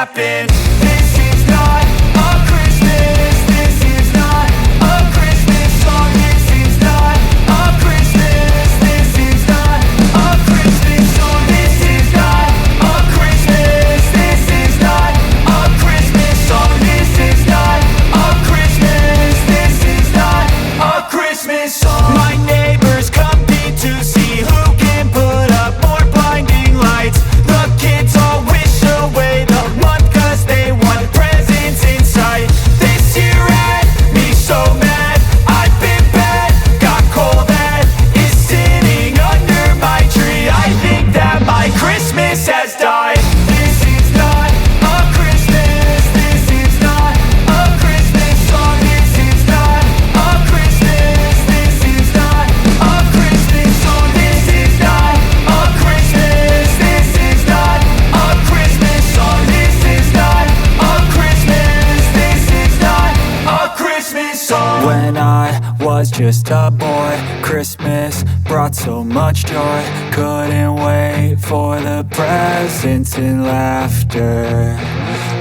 happen. This is not a Christmas. This is not a Christmas song. This is not a Christmas. This is not a Christmas song. This is not a Christmas. This is not a Christmas song. This is not a Christmas. This is not a Christmas song. My neighbors compete to see who can put up more blinding lights. The kids all wish away the month 'cause they want presents in sight. This year had me so mad, I've been bad, got coal that is sitting under my tree. I think that my Christmas has died. This is not a Christmas. This is not a Christmas song. This is not a Christmas. This is not a Christmas song. This is not a Christmas. This is not a Christmas song. This is not a Christmas. This is not a Christmas song. When I was just a boy, Christmas brought so much joy. Couldn't wait for the presents and laughter.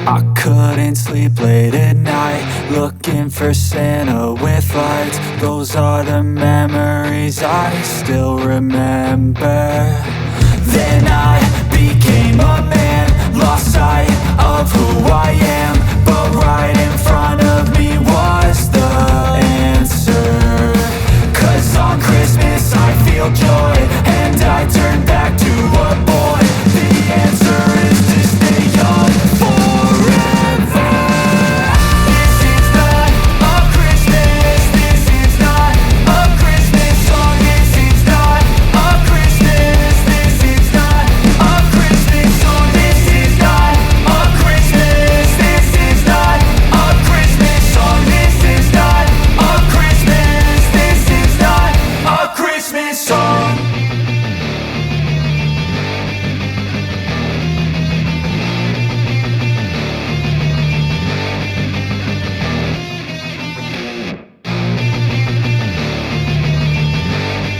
I couldn't sleep late at night, looking for Santa with lights. Those are the memories I still remember. Then I became a man, lost sight of who I am. But right in front of me was the answer. 'Cause on Christmas I feel joy, and I turn back to a boy. The answer is to stay young forever. This is not a Christmas. This is not a Christmas song. This is not a Christmas. This is not a Christmas song. This is not a Christmas. This is not a Christmas song. This is not a Christmas. This is not a Christmas song. This is not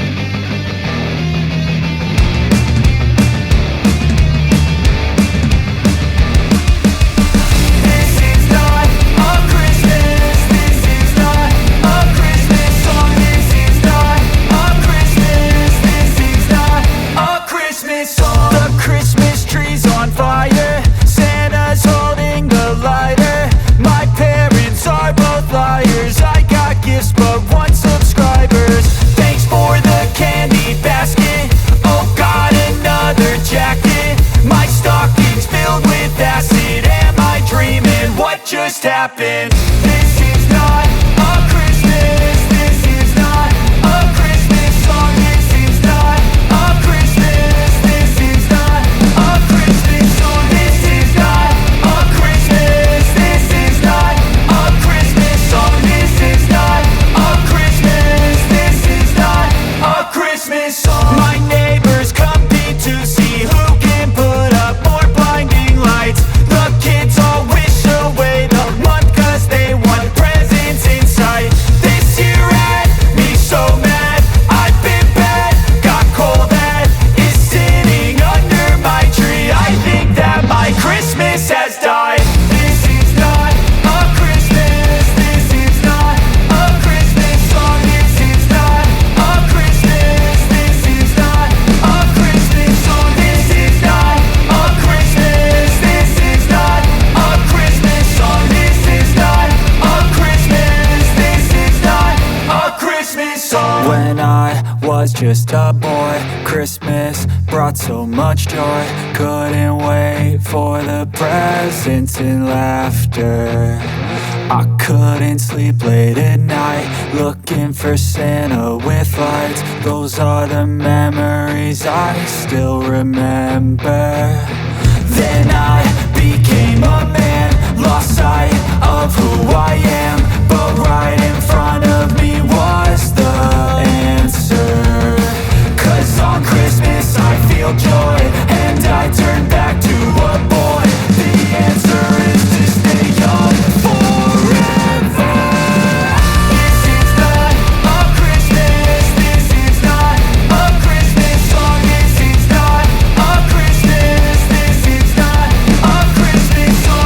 a Christmas. This is not a Christmas song. This is not a Christmas. This is not a Christmas song. The Christmas tree's on fire. Santa's holding the lighter. My parents are both liars. I got gifts but one subscribers. Thanks for the candy basket. Oh, got another jacket. My stocking's filled with acid. Am I dreaming? What just happened? This is not a Christmas. This is not a Christmas song. This is not a Christmas. This is not a Christmas song. This is not a Christmas. This is not a Christmas song. This is not a Christmas. This is not a Christmas song. My neighbors compete to see who can put up more blinding lights. The kids all wish away the month 'cause they want presents in sight. This year had me so mad, I've been bad, got coal that is sitting under my tree. I think that my Christmas has died. This is not a Christmas. This is not a Christmas song. This is not a Christmas. This is not a Christmas song. This is not a Christmas. This is not a Christmas song. This is not a Christmas. This is not a Christmas song. When I was just a boy, Christmas brought so much joy. Couldn't wait for the presents and laughter. I couldn't sleep late at night, looking for Santa with lights. Those are the memories I still remember. Then I became a man, lost sight of who I am. But right in front of me was the answer. 'Cause on Christmas I feel joy, and I turn back to a boy. The answer is to stay young forever. This is not a Christmas. This is not a Christmas song. This is not a Christmas. This is not a Christmas song.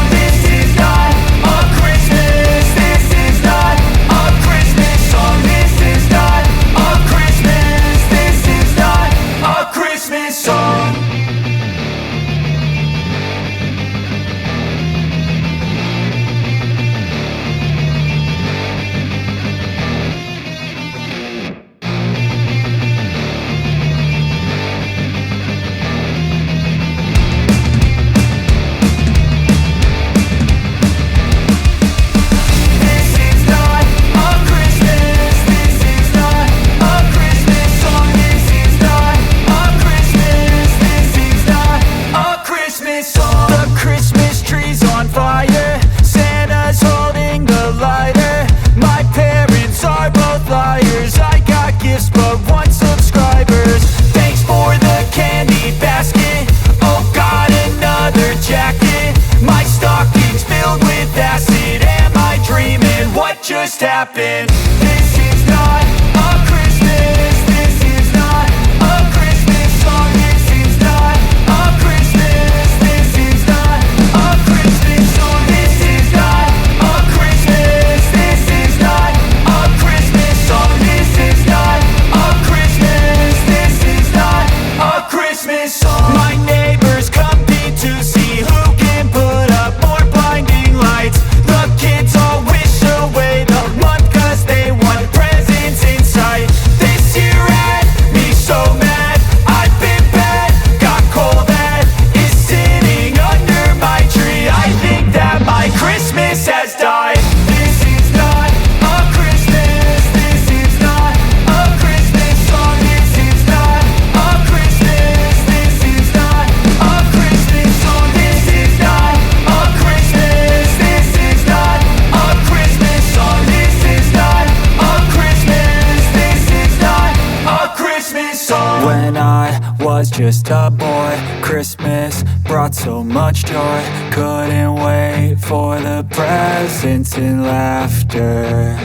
happen. This is not a Christmas. This is not a Christmas song. This is not a Christmas. This is not a Christmas song. This is not a Christmas. This is not a Christmas song. This is not a Christmas. This is not a Christmas song. My neighbors compete to see who can put up more blinding lights. The kids all wish away the month 'cause they want presents in sight. This year had me so mad, I've been bad, got coal that is sitting under my tree. I think that my Christmas has died. This is not a Christmas. This is not a Christmas song. This is not a Christmas. This is not a Christmas song. This is not a Christmas. This is not a Christmas song. This is not a Christmas. This is not a Christmas song. When I was just a boy, Christmas brought so much joy. Couldn't wait for the presents and laughter.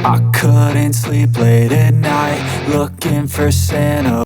I couldn't sleep late at night, looking for Santa.